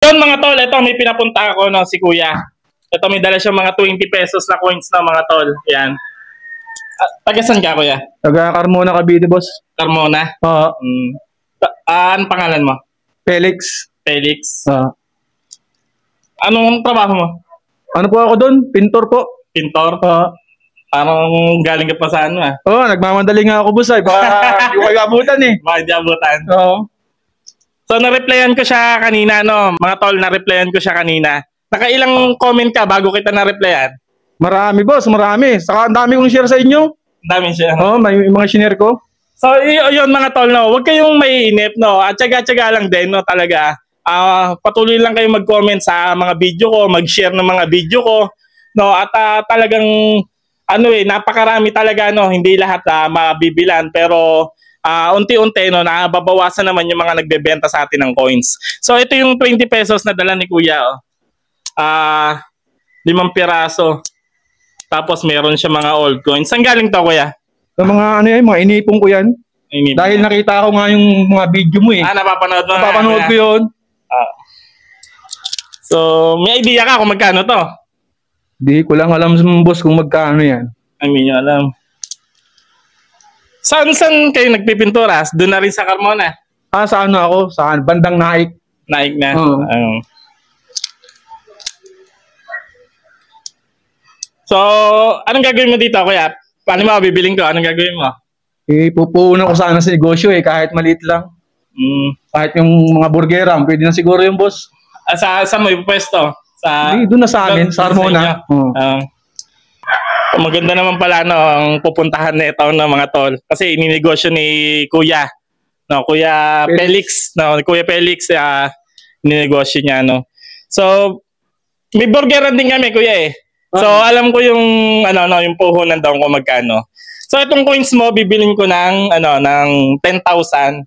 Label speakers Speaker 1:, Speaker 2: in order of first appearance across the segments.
Speaker 1: Yun mga tol, ito may pinapunta ako no, si kuya. Ito may dala siyang mga 20 pesos na coins na mga tol. Yan. Taga saan ka kuya?
Speaker 2: Taga Carmona, Cavite, boss.
Speaker 1: Carmona?
Speaker 2: Oo.
Speaker 1: Anong pangalan mo?
Speaker 2: Felix.
Speaker 1: Felix.
Speaker 2: Oo.
Speaker 1: Anong trabaho mo?
Speaker 2: Ano po ako doon? Pintor po.
Speaker 1: Pintor?
Speaker 2: Oo.
Speaker 1: Parang galing ka pa sa ano ah.
Speaker 2: Oo, nagmamadali nga ako, boss. Ay, baka yung kayo abutan eh.
Speaker 1: Bakit di abutan?
Speaker 2: Oo.
Speaker 1: So, na-replyan ko siya kanina, no? Mga tol, na-replyan ko siya kanina. Nakailang comment ka bago kita na-replyan?
Speaker 2: Marami, boss. Marami. Saka ang dami kong share sa inyo.
Speaker 1: Ang dami siya.
Speaker 2: Oo, may mga share ko.
Speaker 1: So, yun mga tol, no? Huwag kayong maiinip, no? At tsaga-tsaga lang din, no? Talaga. Patuloy lang kayo mag-comment sa mga video ko, mag-share ng mga video ko, no? At talagang, napakarami talaga, no? Hindi lahat mabibilan, pero unti-unti, no? Nababawasan naman yung mga nagbebenta sa atin ng coins. So, ito yung 20 pesos na dala ni Kuya, oh. 5 piraso. Tapos, meron siya mga old coins. Saan galing to, Kuya?
Speaker 2: Sa mga mga inipong ko yan. Dahil nakita ko nga yung mga video mo eh.
Speaker 1: Napapanood mo.
Speaker 2: Napapanood ko yun.
Speaker 1: So, may idea ka kung magkano to?
Speaker 2: Di ko lang alam, boss, kung magkano yan.
Speaker 1: Hindi nyo alam. Saan kayo nagpipintura? Doon na rin sa Carmona?
Speaker 2: Sa ano ako? Sa bandang Naik.
Speaker 1: Naik na? So, anong gagawin mo dito, Kuya? Paano mo bibiling ko? Anong gagawin mo?
Speaker 2: Pupuuna ko sana sa negosyo eh, kahit maliit lang. Kahit yung mga burgeram, pwede na siguro yung boss.
Speaker 1: Saan mo yung pwesto?
Speaker 2: Doon na sa amin, sa Carmona.
Speaker 1: Maganda naman pala ang pupuntahan na ito ng mga tol. Kasi ininegosyo ni Kuya. No, Kuya Felix. No, Kuya Felix, ininegosyo niya. No? So, may burgeran din kami, Kuya eh. So, alam ko yung yung puhunan daw kung magkano. So, itong coins mo, bibilin ko ng 10,000.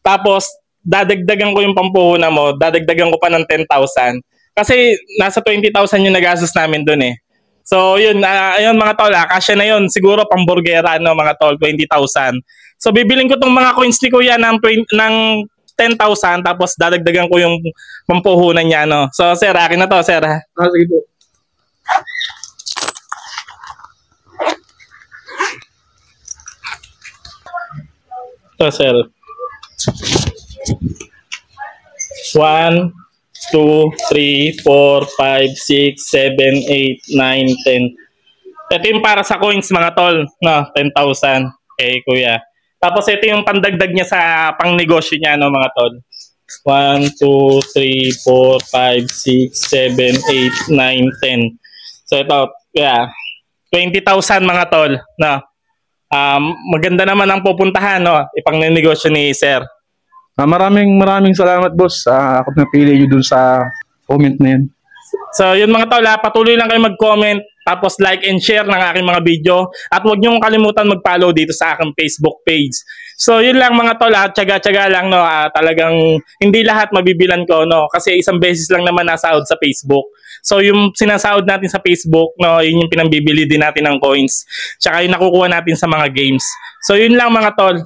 Speaker 1: Tapos, dadagdagan ko yung pampuhunan mo, dadagdagan ko pa ng 10,000. Kasi, nasa 20,000 yung nagastos namin dun eh. So, yun, ayun mga tol, kasya na yun. Siguro, pamburgera, mga tol, 20,000. So, bibilin ko tong mga coins ni Kuya ng 10,000, tapos dadagdagan ko yung pampuhunan niya, no. So, sir, akin na to, sir.
Speaker 2: Sige po.
Speaker 1: Ito, sir. 1, 2, 3, 4, 5, 6, 7, 8, 9, 10. Ito yung para sa coins, mga tol. No, 10,000. Okay, Kuya. Tapos ito yung pandagdag niya sa pangnegosyo niya, no, mga tol. 1, 2, 3, 4, 5, 6, 7, 8, 9, 10. So ito, yeah. 20,000 mga tol. No. Maganda naman ang pupuntahan, no? Ipangnegosyo ni Sir.
Speaker 2: Maraming salamat, boss. Ako napili nyo dun sa comment na yan.
Speaker 1: So, yun mga tol, patuloy lang kayo mag-comment, tapos like and share ng aking mga video. At huwag nyo kalimutan mag-follow dito sa aking Facebook page. So, yun lang mga tol, tsaga-tsaga lang, no? Talagang hindi lahat mabibilan ko, no? Kasi isang beses lang naman nasahod sa Facebook. So, yung sinasahod natin sa Facebook, no? Yun yung pinambibili din natin ng coins. Tsaka yung nakukuha natin sa mga games. So, yun lang mga tol.